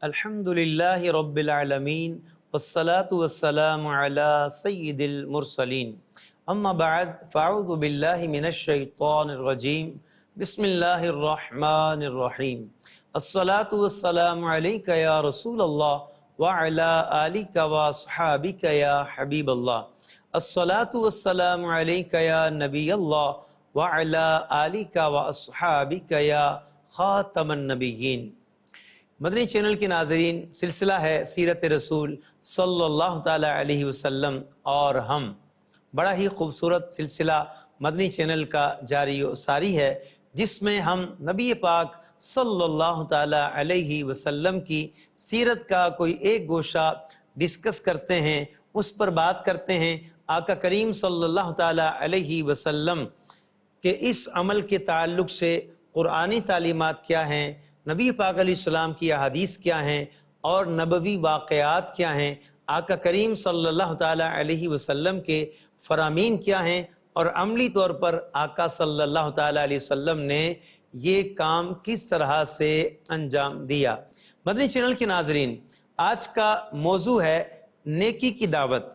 الحمد للہ رب العالمین والصلاة والسلام علی سید المرسلین اما بعد فاعوذ باللہ من الشیطان الرجیم بسم اللہ الرحمن الرحیم الصلاة والسلام علیک یا رسول اللہ وعلی آلک واصحابک یا حبیب اللہ الصلاة والسلام علیک یا نبی اللہ وعلی آلک واصحابک یا خاتم النبیین۔ مدنی چینل کے ناظرین، سلسلہ ہے سیرت رسول صلی اللہ تعالی علیہ وسلم، اور ہم بڑا ہی خوبصورت سلسلہ مدنی چینل کا جاری و ساری ہے، جس میں ہم نبی پاک صلی اللہ تعالی علیہ وسلم کی سیرت کا کوئی ایک گوشہ ڈسکس کرتے ہیں، اس پر بات کرتے ہیں۔ آقا کریم صلی اللہ تعالی علیہ وسلم کے اس عمل کے تعلق سے قرآنی تعلیمات کیا ہیں، نبی پاک علیہ السلام کی احادیث کیا ہیں، اور نبوی واقعات کیا ہیں، آقا کریم صلی اللہ تعالی علیہ وسلم کے فرامین کیا ہیں، اور عملی طور پر آقا صلی اللہ تعالی علیہ وسلم نے یہ کام کس طرح سے انجام دیا۔ مدنی چینل کے ناظرین، آج کا موضوع ہے نیکی کی دعوت۔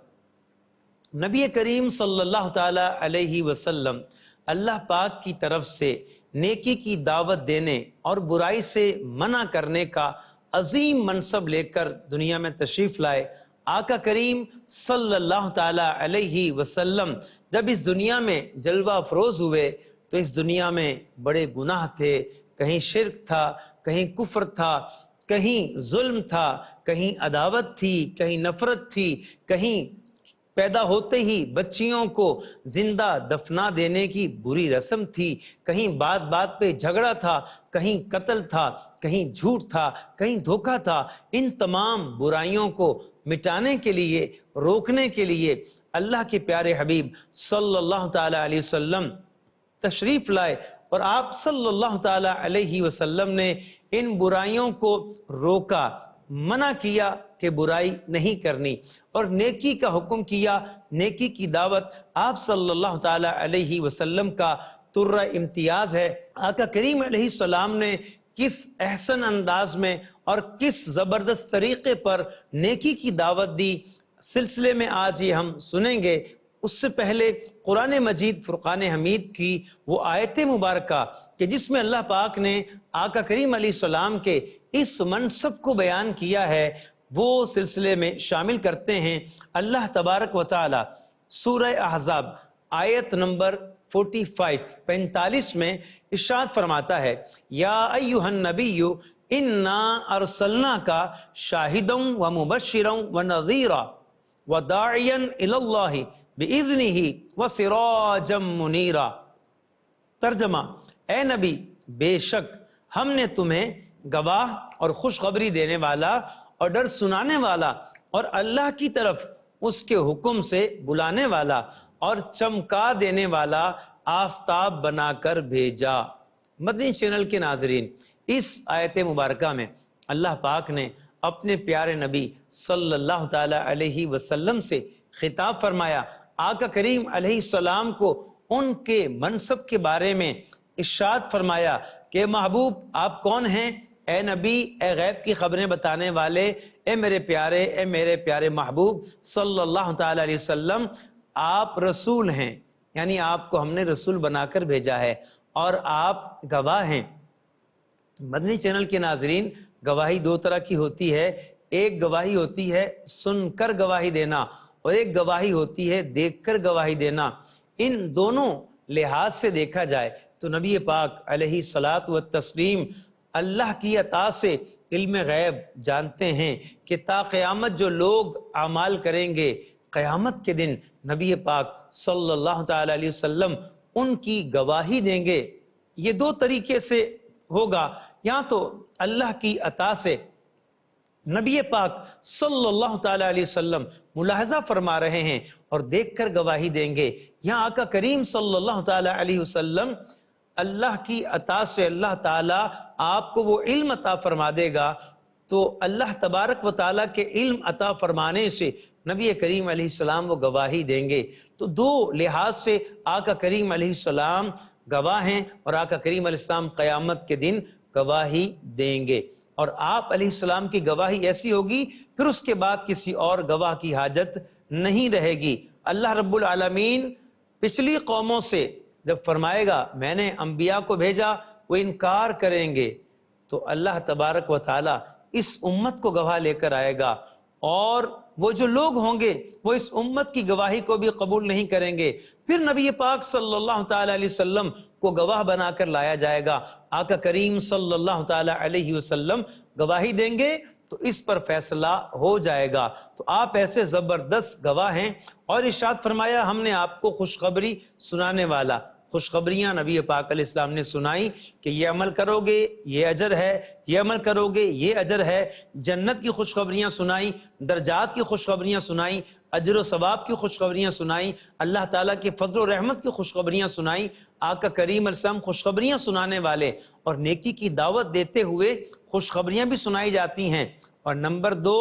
نبی کریم صلی اللہ تعالی علیہ وسلم اللہ پاک کی طرف سے نیکی کی دعوت دینے اور برائی سے منع کرنے کا عظیم منصب لے کر دنیا میں تشریف لائے۔ آقا کریم صلی اللہ تعالی علیہ وسلم جب اس دنیا میں جلوہ افروز ہوئے تو اس دنیا میں بڑے گناہ تھے، کہیں شرک تھا، کہیں کفر تھا، کہیں ظلم تھا، کہیں عداوت تھی، کہیں نفرت تھی، کہیں پیدا ہوتے ہی بچیوں کو زندہ دفنا دینے کی بری رسم تھی، کہیں بات بات پہ جھگڑا تھا، کہیں قتل تھا، کہیں جھوٹ تھا، کہیں دھوکہ تھا۔ ان تمام برائیوں کو مٹانے کے لیے، روکنے کے لیے اللہ کے پیارے حبیب صلی اللہ تعالی علیہ وسلم تشریف لائے، اور آپ صلی اللہ تعالی علیہ وسلم نے ان برائیوں کو روکا، منع کیا کہ برائی نہیں کرنی، اور نیکی کا حکم کیا۔ نیکی کی دعوت آپ صلی اللہ تعالی علیہ وسلم کا ترہ امتیاز ہے۔ آقا کریم علیہ السلام نے کس احسن انداز میں اور کس زبردست طریقے پر نیکی کی دعوت دی، سلسلے میں آج یہ ہم سنیں گے۔ اس سے پہلے قرآن مجید فرقان حمید کی وہ آیت مبارکہ کہ جس میں اللہ پاک نے آقا کریم علیہ السلام کے اس منصب کو بیان کیا ہے، وہ سلسلے میں شامل کرتے ہیں۔ اللہ تبارک و تعالی سورہ احزاب آیت نمبر 45 میں ارشاد فرماتا ہے، یا ایھا النبی انا ارسلناک شاہدا ومبشرا ونذیرا وداعیا الی اللہ بإذنہ وسراجا منیرا۔ ترجمہ: اے نبی، بے شک ہم نے تمہیں گواہ اور خوشخبری دینے والا اور ڈر سنانے والا اور اللہ کی طرف اس کے حکم سے بلانے والا اور چمکا دینے والا آفتاب بنا کر بھیجا۔ مدنی چینل کے ناظرین، اس آیت مبارکہ میں اللہ پاک نے اپنے پیارے نبی صلی اللہ تعالی علیہ وسلم سے خطاب فرمایا۔ آقا کریم علیہ السلام کو ان کے منصب کے بارے میں ارشاد فرمایا کہ محبوب آپ کون ہیں؟ اے نبی، اے غیب کی خبریں بتانے والے، اے میرے پیارے محبوب صلی اللہ تعالی علیہ وسلم، آپ رسول ہیں، یعنی آپ کو ہم نے رسول بنا کر بھیجا ہے، اور آپ گواہ ہیں۔ مدنی چینل کے ناظرین، گواہی دو طرح کی ہوتی ہے۔ ایک گواہی ہوتی ہے سن کر گواہی دینا، اور ایک گواہی ہوتی ہے دیکھ کر گواہی دینا۔ ان دونوں لحاظ سے دیکھا جائے تو نبی پاک علیہ الصلاۃ والتسلیم اللہ کی عطا سے علم غیب جانتے ہیں کہ تا قیامت جو لوگ اعمال کریں گے، قیامت کے دن نبی پاک صلی اللہ تعالی علیہ وسلم ان کی گواہی دیں گے۔ یہ دو طریقے سے ہوگا، یا تو اللہ کی عطا سے نبی پاک صلی اللہ تعالی علیہ وسلم ملاحظہ فرما رہے ہیں اور دیکھ کر گواہی دیں گے، یا آقا کریم صلی اللہ تعالی علیہ وسلم اللہ کی عطا سے اللہ تعالیٰ آپ کو وہ علم عطا فرما دے گا، تو اللہ تبارک و تعالیٰ کے علم عطا فرمانے سے نبی کریم علیہ السلام وہ گواہی دیں گے۔ تو دو لحاظ سے آقا کریم علیہ السلام گواہ ہیں، اور آقا کریم علیہ السلام قیامت کے دن گواہی دیں گے۔ اور آپ علیہ السلام کی گواہی ایسی ہوگی پھر اس کے بعد کسی اور گواہ کی حاجت نہیں رہے گی۔ اللہ رب العالمین پچھلی قوموں سے جب فرمائے گا میں نے انبیاء کو بھیجا وہ انکار کریں گے، تو اللہ تبارک و تعالی اس امت کو گواہ لے کر آئے گا، اور وہ جو لوگ ہوں گے وہ اس امت کی گواہی کو بھی قبول نہیں کریں گے، پھر نبی پاک صلی اللہ تعالی علیہ وسلم کو گواہ بنا کر لایا جائے گا۔ آقا کریم صلی اللہ تعالی علیہ وسلم گواہی دیں گے تو اس پر فیصلہ ہو جائے گا۔ تو آپ ایسے زبردست گواہ ہیں، اور ارشاد فرمایا ہم نے آپ کو خوشخبری سنانے والا، خوشخبریاں نبی پاک علیہ السلام نے سنائی کہ یہ عمل کرو گے یہ اجر ہے، یہ عمل کرو گے یہ اجر ہے، جنت کی خوشخبریاں سنائیں، درجات کی خوشخبریاں سنائیں، اجر و ثواب کی خوشخبریاں سنائیں، اللہ تعالیٰ کے فضل و رحمت کی خوشخبریاں سنائیں۔ آقا کریم علیہ السلام خوشخبریاں سنانے والے اور نیکی کی دعوت دیتے ہوئے خوشخبریاں بھی سنائی جاتی ہیں۔ اور نمبر 2،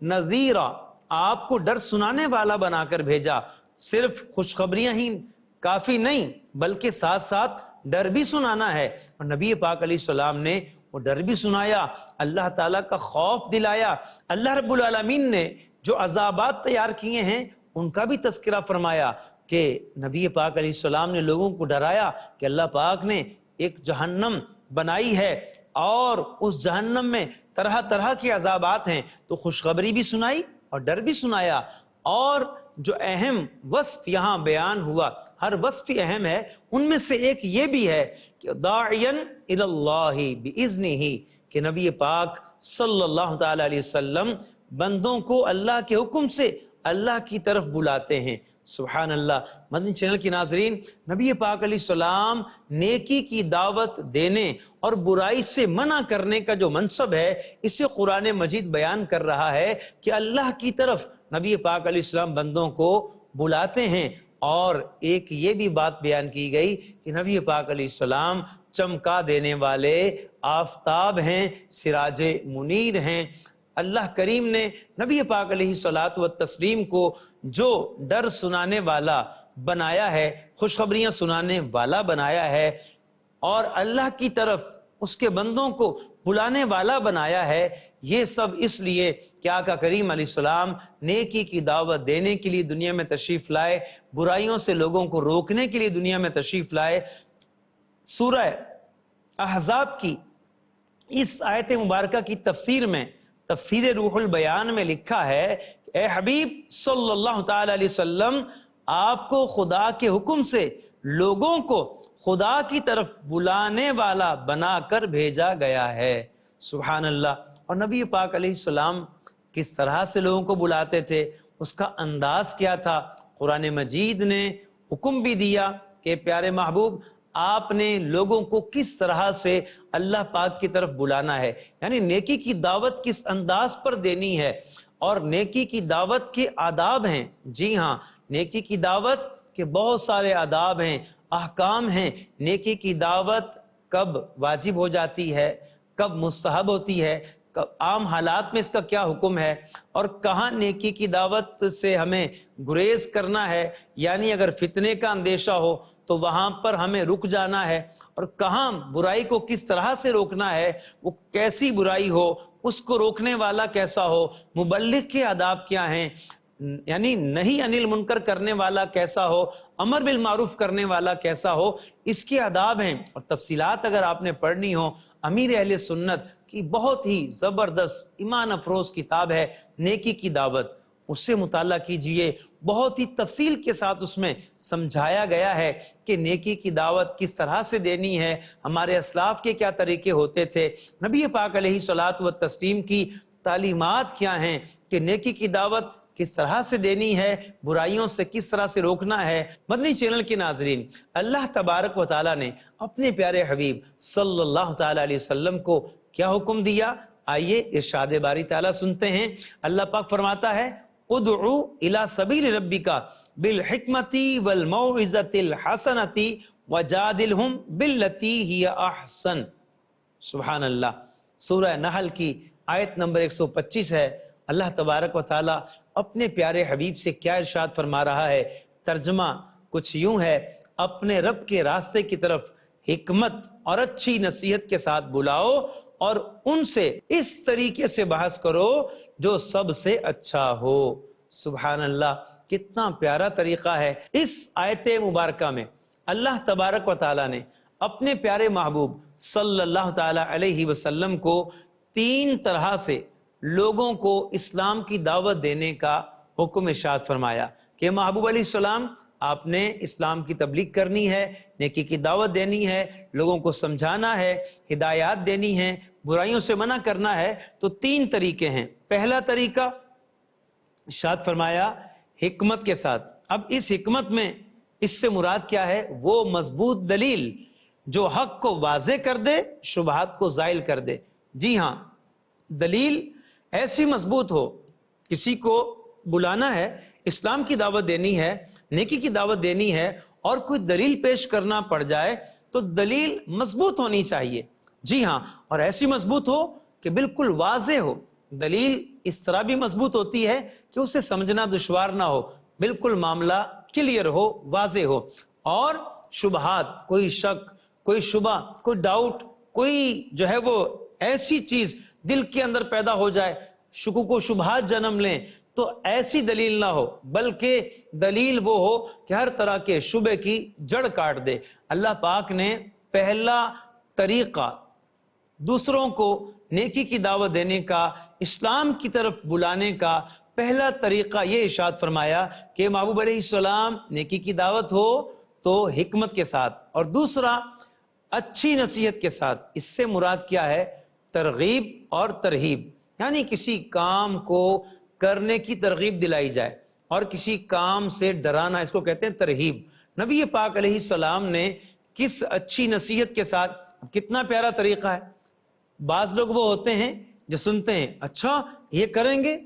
نذیرا، آپ کو ڈر سنانے والا بنا کر بھیجا۔ صرف خوشخبریاں ہی کافی نہیں بلکہ ساتھ ساتھ ڈر بھی سنانا ہے، اور نبی پاک علیہ السلام نے وہ ڈر بھی سنایا، اللہ تعالیٰ کا خوف دلایا۔ اللہ رب العالمین نے جو عذابات تیار کیے ہیں ان کا بھی تذکرہ فرمایا کہ نبی پاک علیہ السلام نے لوگوں کو ڈرایا کہ اللہ پاک نے ایک جہنم بنائی ہے اور اس جہنم میں طرح طرح کے عذابات ہیں، تو خوشخبری بھی سنائی اور ڈر بھی سنایا۔ اور جو اہم وصف یہاں بیان ہوا، ہر وصف اہم ہے، ان میں سے ایک یہ بھی ہے کہ داعین الی اللہ باذنہ، کہ نبی پاک صلی اللہ تعالی علیہ وسلم بندوں کو اللہ کے حکم سے اللہ کی طرف بلاتے ہیں۔ سبحان اللہ۔ مدنی چینل کی ناظرین، نبی پاک علیہ السلام نیکی کی دعوت دینے اور برائی سے منع کرنے کا جو منصب ہے، اسے قرآن مجید بیان کر رہا ہے کہ اللہ کی طرف نبی پاک علیہ السلام بندوں کو بلاتے ہیں۔ اور ایک یہ بھی بات بیان کی گئی کہ نبی پاک علیہ السلام چمکا دینے والے آفتاب ہیں، سراج منیر ہیں۔ اللہ کریم نے نبی پاک علیہ الصلوۃ والتسلیم کو جو ڈر سنانے والا بنایا ہے، خوشخبریاں سنانے والا بنایا ہے، اور اللہ کی طرف اس کے بندوں کو بلانے والا بنایا ہے، یہ سب اس لیے کہ آقا کریم علیہ السلام نیکی کی دعوت دینے کے لیے دنیا میں تشریف لائے، برائیوں سے لوگوں کو روکنے کے لیے دنیا میں تشریف لائے۔ سورہ احزاب کی اس آیت مبارکہ کی تفسیر میں، تفسیر روح البیان میں لکھا ہے کہ اے حبیب صلی اللہ تعالی علیہ وسلم، آپ کو خدا کے حکم سے لوگوں کو خدا کی طرف بلانے والا بنا کر بھیجا گیا ہے۔ سبحان اللہ۔ اور نبی پاک علیہ السلام کس طرح سے لوگوں کو بلاتے تھے، اس کا انداز کیا تھا، قرآن مجید نے حکم بھی دیا کہ پیارے محبوب آپ نے لوگوں کو کس طرح سے اللہ پاک کی طرف بلانا ہے، یعنی نیکی کی دعوت کس انداز پر دینی ہے، اور نیکی کی دعوت کے آداب ہیں۔ جی ہاں، نیکی کی دعوت کے بہت سارے آداب ہیں، احکام ہیں۔ نیکی کی دعوت کب واجب ہو جاتی ہے، کب مستحب ہوتی ہے، عام حالات میں اس کا کیا حکم ہے، اور کہاں نیکی کی دعوت سے ہمیں گریز کرنا ہے، یعنی اگر فتنے کا اندیشہ ہو تو وہاں پر ہمیں رک جانا ہے، اور کہاں برائی کو کس طرح سے روکنا ہے، وہ کیسی برائی ہو، اس کو روکنے والا کیسا ہو، مبلغ کے آداب کیا ہیں، یعنی نہی عن المنکر کرنے والا کیسا ہو، امر بالمعروف کرنے والا کیسا ہو، اس کے آداب ہیں۔ اور تفصیلات اگر آپ نے پڑھنی ہو، امیر اہل سنت کی بہت ہی زبردست ایمان افروز کتاب ہے نیکی کی دعوت، اس سے مطالعہ کیجئے، بہت ہی تفصیل کے ساتھ اس میں سمجھایا گیا ہے کہ نیکی کی دعوت کس طرح سے دینی ہے، ہمارے اسلاف کے کیا طریقے ہوتے تھے، نبی پاک علیہ الصلوۃ والتسلیم کی تعلیمات کیا ہیں کہ نیکی کی دعوت کس طرح سے دینی ہے، برائیوں سے کس طرح سے روکنا ہے۔ مدنی چینل کے ناظرین، اللہ تبارک و تعالیٰ نے اپنے پیارے حبیب صلی اللہ تعالی علیہ وسلم کو کیا حکم دیا، آئیے ارشاد باری تعالیٰ سنتے ہیں۔ اللہ پاک فرماتا ہے ادعو الی سبیل ربک بالحکمۃ والموعظۃ الحسنۃ وجادلہم باللتی ہی احسن۔ سبحان اللہ۔ سورہ نحل کی آیت نمبر 125 ہے۔ اللہ تبارک و تعالیٰ اپنے پیارے حبیب سے کیا ارشاد فرما رہا ہے، ترجمہ کچھ یوں ہے، اپنے رب کے راستے کی طرف حکمت اور اچھی نصیحت کے ساتھ بلاؤ اور ان سے اس طریقے سے بحث کرو جو سب سے اچھا ہو۔ سبحان اللہ، کتنا پیارا طریقہ ہے۔ اس آیت مبارکہ میں اللہ تبارک و تعالیٰ نے اپنے پیارے محبوب صلی اللہ تعالی علیہ وسلم کو 3 طرح سے لوگوں کو اسلام کی دعوت دینے کا حکم ارشاد فرمایا کہ محبوب علیہ السلام آپ نے اسلام کی تبلیغ کرنی ہے، نیکی کی دعوت دینی ہے، لوگوں کو سمجھانا ہے، ہدایات دینی ہے، برائیوں سے منع کرنا ہے۔ تو 3 طریقے ہیں۔ پہلا طریقہ ارشاد فرمایا حکمت کے ساتھ۔ اب اس حکمت میں اس سے مراد کیا ہے؟ وہ مضبوط دلیل جو حق کو واضح کر دے، شبہات کو زائل کر دے۔ جی ہاں، دلیل ایسی مضبوط ہو، کسی کو بلانا ہے، اسلام کی دعوت دینی ہے، نیکی کی دعوت دینی ہے، اور کوئی دلیل پیش کرنا پڑ جائے تو دلیل مضبوط ہونی چاہیے۔ جی ہاں، اور ایسی مضبوط ہو کہ بالکل واضح ہو۔ دلیل اس طرح بھی مضبوط ہوتی ہے کہ اسے سمجھنا دشوار نہ ہو، بالکل معاملہ کلیئر ہو، واضح ہو۔ اور شبہات، کوئی شک، کوئی شبہ، کوئی ڈاؤٹ، کوئی جو ہے وہ ایسی چیز دل کے اندر پیدا ہو جائے، شکوک و شبہات جنم لیں، تو ایسی دلیل نہ ہو، بلکہ دلیل وہ ہو کہ ہر طرح کے شبہ کی جڑ کاٹ دے۔ اللہ پاک نے پہلا طریقہ دوسروں کو نیکی کی دعوت دینے کا، اسلام کی طرف بلانے کا پہلا طریقہ یہ ارشاد فرمایا کہ محبوب علیہ السلام نیکی کی دعوت ہو تو حکمت کے ساتھ، اور دوسرا اچھی نصیحت کے ساتھ۔ اس سے مراد کیا ہے؟ ترغیب اور ترہیب، یعنی کسی کام کو کرنے کی ترغیب دلائی جائے اور کسی کام سے ڈرانا، اس کو کہتے ہیں ترہیب۔ نبی پاک علیہ السلام نے کس اچھی نصیحت کے ساتھ، کتنا پیارا طریقہ ہے۔ بعض لوگ وہ ہوتے ہیں جو سنتے ہیں، اچھا یہ کریں گے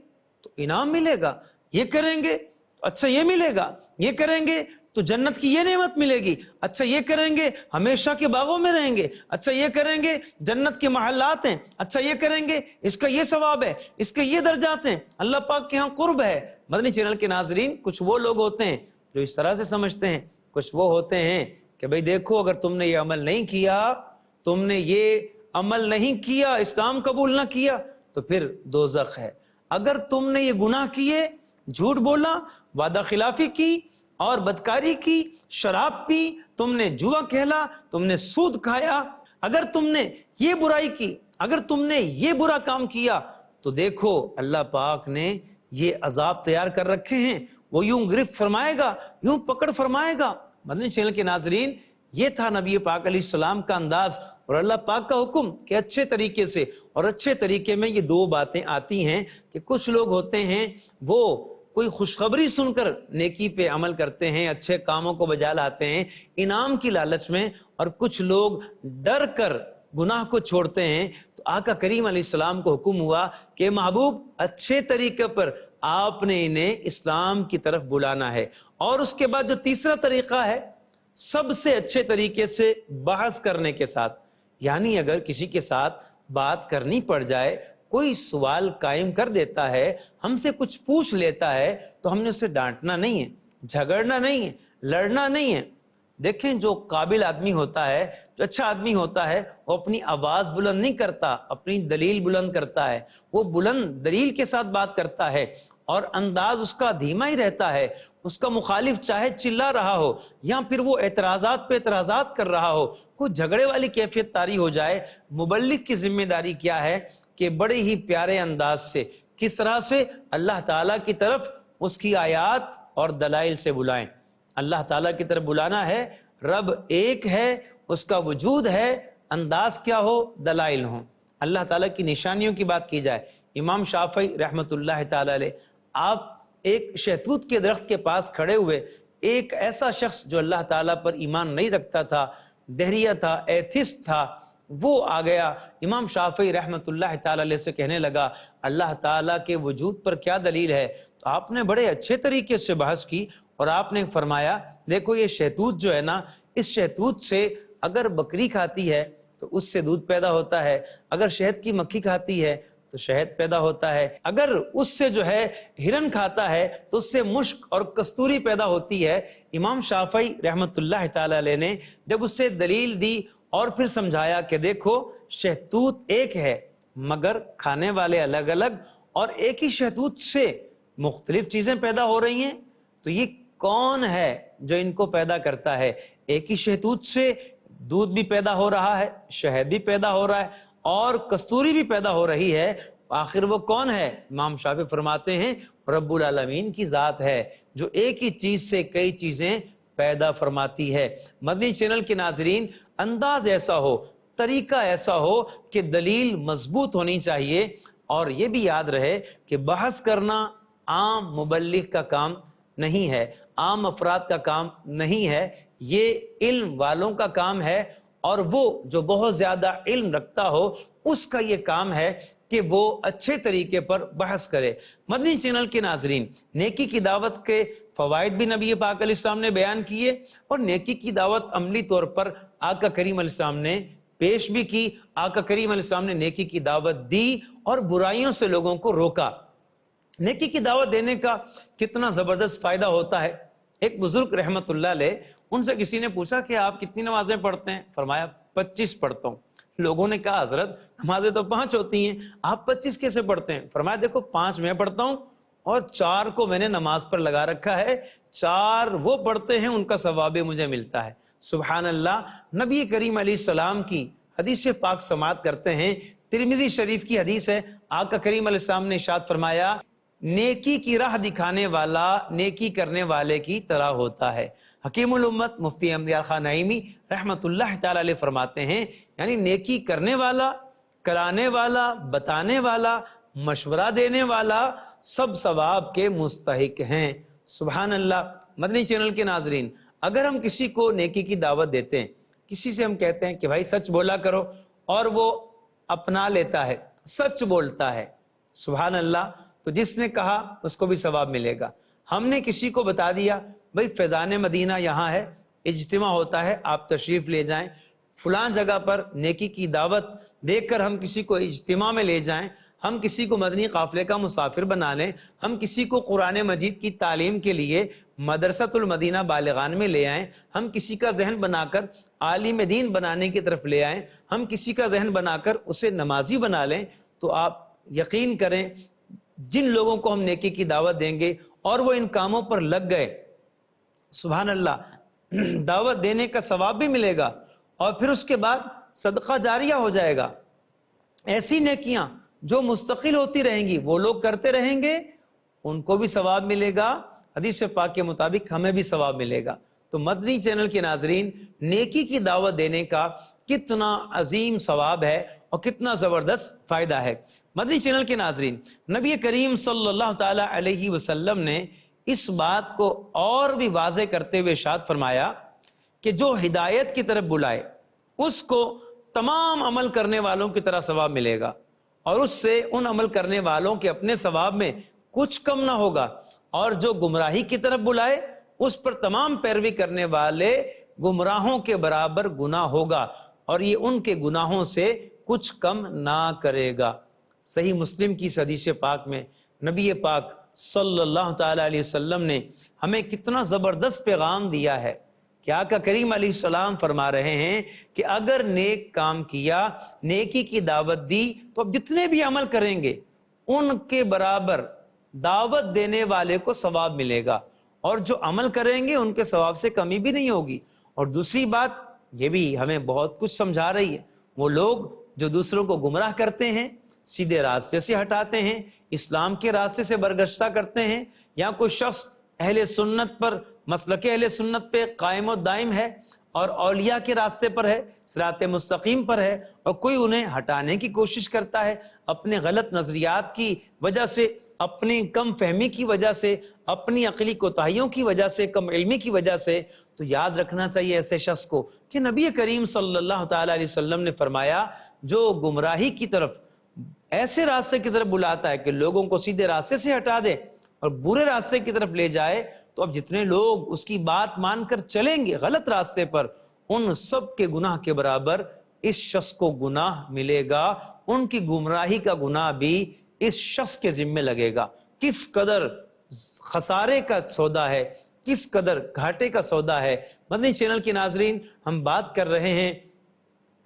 تو انعام ملے گا، یہ کریں گے اچھا یہ ملے گا، یہ کریں گے تو جنت کی یہ نعمت ملے گی، اچھا یہ کریں گے ہمیشہ کے باغوں میں رہیں گے، اچھا یہ کریں گے جنت کے محلات ہیں، اچھا یہ کریں گے اس کا یہ ثواب ہے، اس کے یہ درجات ہیں، اللہ پاک کے ہاں قرب ہے۔ مدنی چینل کے ناظرین، کچھ وہ لوگ ہوتے ہیں جو اس طرح سے سمجھتے ہیں، کچھ وہ ہوتے ہیں کہ بھئی دیکھو، اگر تم نے یہ عمل نہیں کیا، تم نے یہ عمل نہیں کیا، اسلام قبول نہ کیا، تو پھر دوزخ ہے۔ اگر تم نے یہ گناہ کیے، جھوٹ بولا، وعدہ خلافی کی اور بدکاری کی، شراب پی، تم نے جوا کھیلا، تم نے سود کھایا، اگر تم نے یہ برائی کی، اگر تم نے یہ برا کام کیا، تو دیکھو اللہ پاک نے یہ عذاب تیار کر رکھے ہیں، وہ یوں گرفت فرمائے گا، یوں پکڑ فرمائے گا۔ مدنی چینل کے ناظرین، یہ تھا نبی پاک علیہ السلام کا انداز اور اللہ پاک کا حکم کہ اچھے طریقے سے، اور اچھے طریقے میں یہ 2 باتیں آتی ہیں کہ کچھ لوگ ہوتے ہیں وہ کوئی خوشخبری سن کر نیکی پہ عمل کرتے ہیں، اچھے کاموں کو بجا لاتے ہیں انعام کی لالچ میں، اور کچھ لوگ ڈر کر گناہ کو چھوڑتے ہیں۔ تو آقا کریم علیہ السلام کو حکم ہوا کہ محبوب اچھے طریقے پر آپ نے انہیں اسلام کی طرف بلانا ہے۔ اور اس کے بعد جو تیسرا طریقہ ہے، سب سے اچھے طریقے سے بحث کرنے کے ساتھ، یعنی اگر کسی کے ساتھ بات کرنی پڑ جائے، کوئی سوال قائم کر دیتا ہے، ہم سے کچھ پوچھ لیتا ہے، تو ہم نے اسے ڈانٹنا نہیں ہے، جھگڑنا نہیں ہے، لڑنا نہیں ہے۔ دیکھیں، جو قابل آدمی ہوتا ہے، جو اچھا آدمی ہوتا ہے، وہ اپنی آواز بلند نہیں کرتا، اپنی دلیل بلند کرتا ہے، وہ بلند دلیل کے ساتھ بات کرتا ہے، اور انداز اس کا دھیما ہی رہتا ہے۔ اس کا مخالف چاہے چلا رہا ہو یا پھر وہ اعتراضات پہ اعتراضات کر رہا ہو، کوئی جھگڑے والی کیفیت طاری ہو جائے، مبلغ کی ذمہ داری کیا ہے کہ بڑے ہی پیارے انداز سے، کس طرح سے اللہ تعالیٰ کی طرف اس کی آیات اور دلائل سے بلائیں۔ اللہ تعالیٰ کی طرف بلانا ہے، رب ایک ہے، اس کا وجود ہے، انداز کیا ہو؟ دلائل ہوں، اللہ تعالیٰ کی نشانیوں کی بات کی جائے۔ امام شافعی رحمۃ اللہ تعالی علیہ، آپ ایک شہتوت کے درخت کے پاس کھڑے ہوئے، ایک ایسا شخص جو اللہ تعالیٰ پر ایمان نہیں رکھتا تھا، دہریہ تھا، ایتھسٹ تھا، وہ آ گیا امام شافعی رحمۃ اللہ تعالی علیہ سے کہنے لگا اللہ تعالیٰ کے وجود پر کیا دلیل ہے؟ تو آپ نے بڑے اچھے طریقے سے بحث کی، اور آپ نے فرمایا دیکھو یہ شہتوت جو ہے نا، اس شہتوت سے اگر بکری کھاتی ہے تو اس سے دودھ پیدا ہوتا ہے، اگر شہد کی مکھی کھاتی ہے تو شہد پیدا ہوتا ہے، اگر اس سے جو ہے ہرن کھاتا ہے تو اس سے مشک اور کستوری پیدا ہوتی ہے۔ امام شافعی رحمۃ اللہ تعالی علیہ نے جب اس سے دلیل دی اور پھر سمجھایا کہ دیکھو شہتوت ایک ہے مگر کھانے والے الگ الگ، اور ایک ہی شہتوت سے مختلف چیزیں پیدا ہو رہی ہیں، تو یہ کون ہے جو ان کو پیدا کرتا ہے؟ ایک ہی شہتوت سے دودھ بھی پیدا ہو رہا ہے، شہد بھی پیدا ہو رہا ہے، اور کستوری بھی پیدا ہو رہی ہے، آخر وہ کون ہے؟ امام شافعی فرماتے ہیں رب العالمین کی ذات ہے جو ایک ہی چیز سے کئی چیزیں پیدا فرماتی ہے۔ مدنی چینل کے ناظرین، انداز ایسا ہو، طریقہ ایسا ہو کہ دلیل مضبوط ہونی چاہیے، اور یہ بھی یاد رہے کہ بحث کرنا عام مبلغ کا کام نہیں ہے، عام افراد کا کام نہیں ہے، یہ علم والوں کا کام ہے، اور وہ جو بہت زیادہ علم رکھتا ہو اس کا یہ کام ہے کہ وہ اچھے طریقے پر بحث کرے۔ مدنی چینل کے ناظرین، نیکی کی دعوت کے فوائد بھی نبی پاک علیہ السلام نے بیان کیے، اور نیکی کی دعوت عملی طور پر آقا کریم علیہ السلام نے پیش بھی کی۔ آقا کریم علیہ السلام نے نیکی کی دعوت دی اور برائیوں سے لوگوں کو روکا۔ نیکی کی دعوت دینے کا کتنا زبردست فائدہ ہوتا ہے۔ ایک بزرگ رحمت اللہ علیہ، ان سے کسی نے پوچھا کہ آپ کتنی نمازیں پڑھتے ہیں؟ فرمایا 25 پڑھتا ہوں۔ لوگوں نے کہا حضرت نمازیں تو 5 ہوتی ہیں، آپ 25 کیسے پڑھتے ہیں؟ فرمایا دیکھو 5 میں پڑھتا ہوں اور 4 کو میں نے نماز پر لگا رکھا ہے، 4 وہ پڑھتے ہیں ان کا ثواب مجھے ملتا ہے۔ سبحان اللہ۔ نبی کریم علیہ السلام کی حدیث پاک سماعت کرتے ہیں، ترمذی شریف کی حدیث ہے، آقا کریم علیہ السلام نے ارشاد فرمایا نیکی کی راہ دکھانے والا نیکی کرنے والے کی طرح ہوتا ہے۔ حکیم الامت مفتی احمد یار خان نعیمی رحمت اللہ تعالی علیہ فرماتے ہیں یعنی نیکی کرنے والا، کرانے والا، بتانے والا، مشورہ دینے والا سب ثواب کے مستحق ہیں۔ سبحان اللہ۔ مدنی چینل کے ناظرین، اگر ہم کسی کو نیکی کی دعوت دیتے ہیں، کسی سے ہم کہتے ہیں کہ بھائی سچ بولا کرو، اور وہ اپنا لیتا ہے، سچ بولتا ہے، سبحان اللہ، تو جس نے کہا اس کو بھی ثواب ملے گا۔ ہم نے کسی کو بتا دیا بھائی فیضان مدینہ یہاں ہے، اجتماع ہوتا ہے، آپ تشریف لے جائیں، فلاں جگہ پر نیکی کی دعوت دے کر ہم کسی کو اجتماع میں لے جائیں، ہم کسی کو مدنی قافلے کا مسافر بنا لیں، ہم کسی کو قرآن مجید کی تعلیم کے لیے مدرسۃ المدینہ بالغان میں لے آئیں، ہم کسی کا ذہن بنا کر عالم دین بنانے کی طرف لے آئیں، ہم کسی کا ذہن بنا کر اسے نمازی بنا لیں، تو آپ یقین کریں جن لوگوں کو ہم نیکی کی دعوت دیں گے اور وہ ان کاموں پر لگ گئے، سبحان اللہ، دعوت دینے کا ثواب بھی ملے گا، اور پھر اس کے بعد صدقہ جاریہ ہو جائے گا۔ ایسی نیکیاں جو مستقل ہوتی رہیں گی، وہ لوگ کرتے رہیں گے، ان کو بھی ثواب ملے گا، حدیث پاک کے مطابق ہمیں بھی ثواب ملے گا۔ تو مدنی چینل کے ناظرین، نیکی کی دعوت دینے کا کتنا عظیم ثواب ہے اور کتنا زبردست فائدہ ہے۔ مدنی چینل کے ناظرین، نبی کریم صلی اللہ تعالی علیہ وسلم نے اس بات کو اور بھی واضح کرتے ہوئے ارشاد فرمایا کہ جو ہدایت کی طرف بلائے اس کو تمام عمل کرنے والوں کی طرح ثواب ملے گا، اور اس سے ان عمل کرنے والوں کے اپنے ثواب میں کچھ کم نہ ہوگا، اور جو گمراہی کی طرف بلائے اس پر تمام پیروی کرنے والے گمراہوں کے برابر گناہ ہوگا، اور یہ ان کے گناہوں سے کچھ کم نہ کرے گا۔ صحیح مسلم کی حدیث پاک میں نبی پاک صلی اللہ تعالی علیہ وسلم نے ہمیں کتنا زبردست پیغام دیا ہے کہ آقا کریم علیہ السلام فرما رہے ہیں کہ اگر نیک کام کیا، نیکی کی دعوت دی، تو اب جتنے بھی عمل کریں گے ان کے برابر دعوت دینے والے کو ثواب ملے گا، اور جو عمل کریں گے ان کے ثواب سے کمی بھی نہیں ہوگی۔ اور دوسری بات یہ بھی ہمیں بہت کچھ سمجھا رہی ہے، وہ لوگ جو دوسروں کو گمراہ کرتے ہیں، سیدھے راستے سے ہٹاتے ہیں، اسلام کے راستے سے برگشتہ کرتے ہیں، یا کوئی شخص اہل سنت پر، مسلک اہل سنت پہ قائم و دائم ہے اور اولیاء کے راستے پر ہے، صراط مستقیم پر ہے، اور کوئی انہیں ہٹانے کی کوشش کرتا ہے اپنے غلط نظریات کی وجہ سے، اپنی کم فہمی کی وجہ سے، اپنی عقلی کوتاہیوں کی وجہ سے، کم علمی کی وجہ سے، تو یاد رکھنا چاہیے ایسے شخص کو کہ نبی کریم صلی اللہ تعالی علیہ وسلم نے فرمایا جو گمراہی کی طرف، ایسے راستے کی طرف بلاتا ہے کہ لوگوں کو سیدھے راستے سے ہٹا دے اور برے راستے کی طرف لے جائے، تو اب جتنے لوگ اس کی بات مان کر چلیں گے غلط راستے پر، ان سب کے گناہ کے برابر اس شخص کو گناہ ملے گا، ان کی گمراہی کا گناہ بھی اس شخص کے ذمہ لگے گا۔ کس قدر خسارے کا سودا ہے، کس قدر گھاٹے کا سودا ہے۔ مدنی چینل کے ناظرین، ہم بات کر رہے ہیں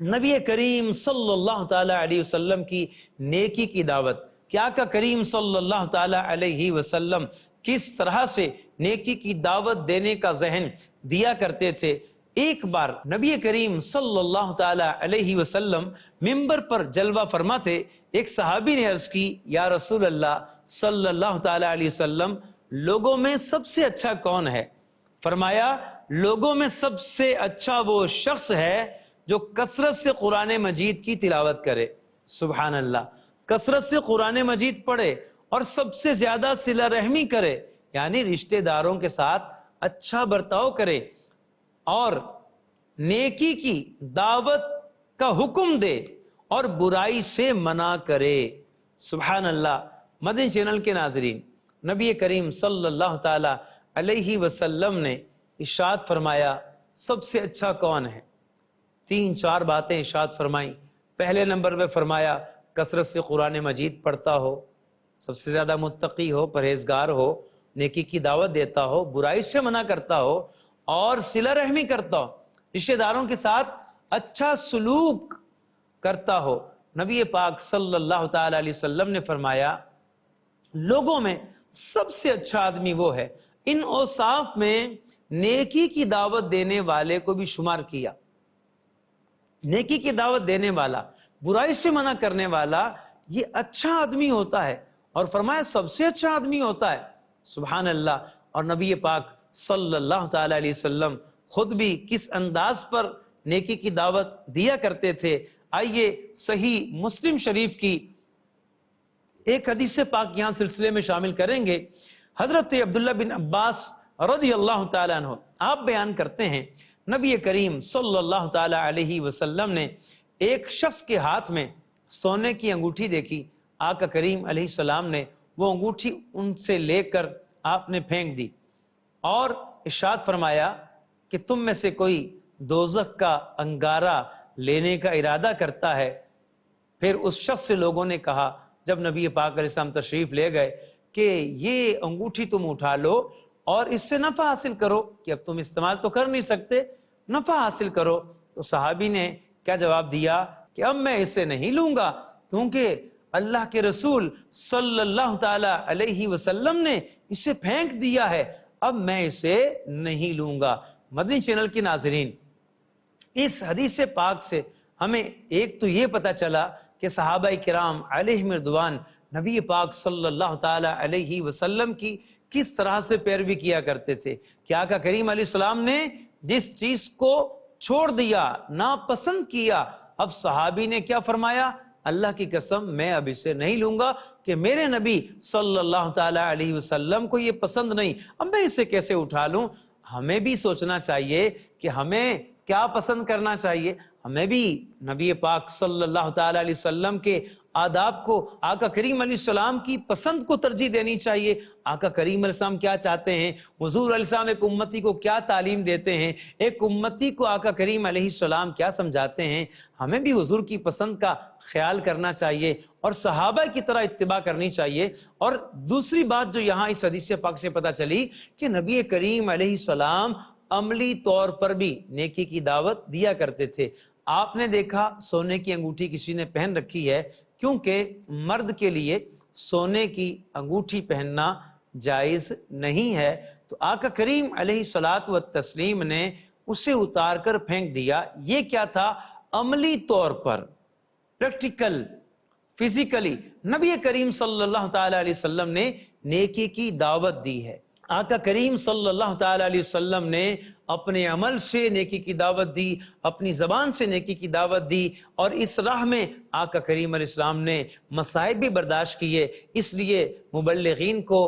نبی کریم صلی اللہ تعالی علیہ وسلم کی نیکی کی دعوت، کہ آقا کریم صلی اللہ تعالی علیہ وسلم کس طرح سے نیکی کی دعوت دینے کا ذہن دیا کرتے تھے۔ ایک بار نبی کریم صلی اللہ تعالی علیہ وسلم ممبر پر جلوہ فرما تھے۔ ایک صحابی نے عرض کی، یا رسول اللہ صلی اللہ تعالی علیہ وسلم، لوگوں میں سب سے اچھا کون ہے؟ فرمایا، لوگوں میں سب سے اچھا وہ شخص ہے جو کثرت سے قرآن مجید کی تلاوت کرے۔ سبحان اللہ، کثرت سے قرآن مجید پڑھے اور سب سے زیادہ صلہ رحمی کرے، یعنی رشتہ داروں کے ساتھ اچھا برتاؤ کرے اور نیکی کی دعوت کا حکم دے اور برائی سے منع کرے۔ سبحان اللہ۔ مدنی چینل کے ناظرین، نبی کریم صلی اللہ تعالی علیہ وسلم نے ارشاد فرمایا، سب سے اچھا کون ہے؟ 3-4 باتیں ارشاد فرمائیں۔ پہلے نمبر پہ فرمایا، کثرت سے قرآن مجید پڑھتا ہو، سب سے زیادہ متقی ہو، پرہیزگار ہو، نیکی کی دعوت دیتا ہو، برائی سے منع کرتا ہو اور صلہ رحمی کرتا ہو، رشتہ داروں کے ساتھ اچھا سلوک کرتا ہو۔ نبی پاک صلی اللہ تعالی علیہ وسلم نے فرمایا، لوگوں میں سب سے اچھا آدمی وہ ہے۔ ان اوصاف میں نیکی کی دعوت دینے والے کو بھی شمار کیا۔ نیکی کی دعوت دینے والا، برائی سے منع کرنے والا، یہ اچھا آدمی ہوتا ہے، اور فرمایا سب سے اچھا آدمی ہوتا ہے۔ سبحان اللہ۔ اور نبی پاک صلی اللہ تعالی علیہ وسلم خود بھی کس انداز پر نیکی کی دعوت دیا کرتے تھے، آئیے صحیح مسلم شریف کی ایک حدیث پاک یہاں سلسلے میں شامل کریں گے۔ حضرت عبداللہ بن عباس رضی اللہ تعالیٰ عنہ آپ بیان کرتے ہیں، نبی کریم صلی اللہ تعالی علیہ وسلم نے ایک شخص کے ہاتھ میں سونے کی انگوٹھی دیکھی۔ آقا کریم علیہ السلام نے وہ انگوٹھی ان سے لے کر آپ نے پھینک دی اور ارشاد فرمایا کہ تم میں سے کوئی دوزخ کا انگارہ لینے کا ارادہ کرتا ہے؟ پھر اس شخص سے لوگوں نے کہا، جب نبی پاک علیہ السلام تشریف لے گئے، کہ یہ انگوٹھی تم اٹھا لو اور اس سے نفع حاصل کرو، کہ اب تم استعمال تو کر نہیں سکتے، نفع حاصل کرو۔ تو صحابی نے کیا جواب دیا کہ اب میں اسے نہیں لوں گا، کیونکہ اللہ کے رسول صلی اللہ تعالی علیہ وسلم نے اسے پھینک دیا ہے، اب میں اسے نہیں لوں گا۔ مدنی چینل کی ناظرین، اس حدیث پاک سے ہمیں ایک تو یہ پتہ چلا کہ صحابہ کرام علیہم رضوان نبی پاک صلی اللہ تعالی علیہ وسلم کی کس طرح سے پیروی کیا کرتے تھے، کہ آقا کریم علیہ السلام نے جس چیز کو چھوڑ دیا، ناپسند کیا، اب صحابی نے کیا فرمایا، اللہ کی قسم میں اب اسے نہیں لوں گا، کہ میرے نبی صلی اللہ تعالی علیہ وسلم کو یہ پسند نہیں، اب میں اسے کیسے اٹھا لوں۔ ہمیں بھی سوچنا چاہیے کہ ہمیں کیا پسند کرنا چاہیے، ہمیں بھی نبی پاک صلی اللہ تعالی علیہ وسلم کے آداب کو، آقا کریم علیہ السلام کی پسند کو ترجیح دینی چاہیے۔ آقا کریم علیہ السلام کیا چاہتے ہیں، حضور علیہ السلام ایک امتی کو کیا تعلیم دیتے ہیں، ایک امتی کو آقا کریم علیہ السلام کیا سمجھاتے ہیں، ہمیں بھی حضور کی پسند کا خیال کرنا چاہیے اور صحابہ کی طرح اتباع کرنی چاہیے۔ اور دوسری بات جو یہاں اس حدیث پاک سے پتہ چلی کہ نبی کریم علیہ السلام عملی طور پر بھی نیکی کی دعوت دیا کرتے تھے۔ آپ نے دیکھا سونے کی انگوٹھی کسی نے پہن رکھی ہے، کیونکہ مرد کے لیے سونے کی انگوٹھی پہننا جائز نہیں ہے، تو آقا کریم علیہ الصلاۃ والتسلیم نے اسے اتار کر پھینک دیا۔ یہ کیا تھا؟ عملی طور پر، پریکٹیکل، فزیکلی نبی کریم صلی اللہ تعالی علیہ وسلم نے نیکی کی دعوت دی ہے۔ آقا کریم صلی اللہ تعالی علیہ وسلم نے اپنے عمل سے نیکی کی دعوت دی، اپنی زبان سے نیکی کی دعوت دی، اور اس راہ میں آقا کریم علیہ السلام نے مصائب بھی برداشت کیے۔ اس لیے مبلغین کو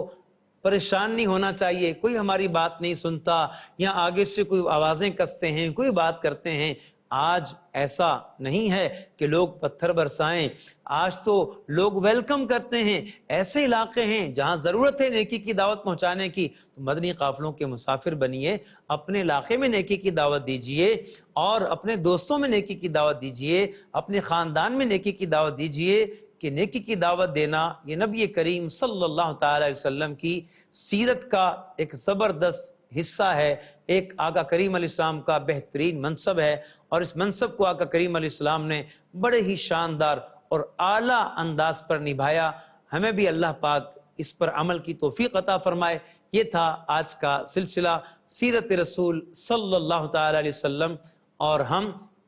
پریشان نہیں ہونا چاہیے، کوئی ہماری بات نہیں سنتا یا آگے سے کوئی آوازیں کستے ہیں، کوئی بات کرتے ہیں۔ آج ایسا نہیں ہے کہ لوگ پتھر برسائیں، آج تو لوگ ویلکم کرتے ہیں۔ ایسے علاقے ہیں جہاں ضرورت ہے نیکی کی دعوت پہنچانے کی، تو مدنی قافلوں کے مسافر بنیے، اپنے علاقے میں نیکی کی دعوت دیجئے اور اپنے دوستوں میں نیکی کی دعوت دیجئے، اپنے خاندان میں نیکی کی دعوت دیجئے، کہ نیکی کی دعوت دینا یہ نبی کریم صلی اللہ تعالی علیہ وسلم کی سیرت کا ایک زبردست حصہ ہے، ایک آقا کریم علیہ السلام کا بہترین منصب ہے، اور اس منصب کو آقا کریم علیہ السلام نے بڑے ہی شاندار اور اعلیٰ انداز پر نبھایا۔ ہمیں بھی اللہ پاک اس پر عمل کی توفیق عطا فرمائے۔ یہ تھا آج کا سلسلہ سیرت رسول صلی اللہ تعالی علیہ وسلم، اور ہم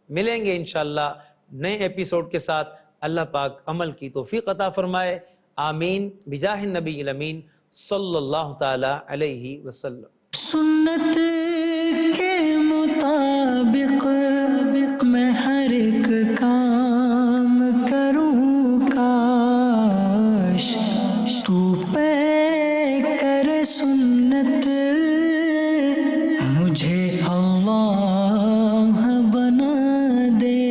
ملیں گے انشاءاللہ نئے ایپیسوڈ کے ساتھ۔ اللہ پاک عمل کی توفیق عطا فرمائے، آمین بجاہ النبی الامین صلی اللہ تعالی علیہ وسلم۔ سنت کے مطابق میں ہر ایک کام کروں، کاش تو پے کر سنت مجھے اللہ بنا دے۔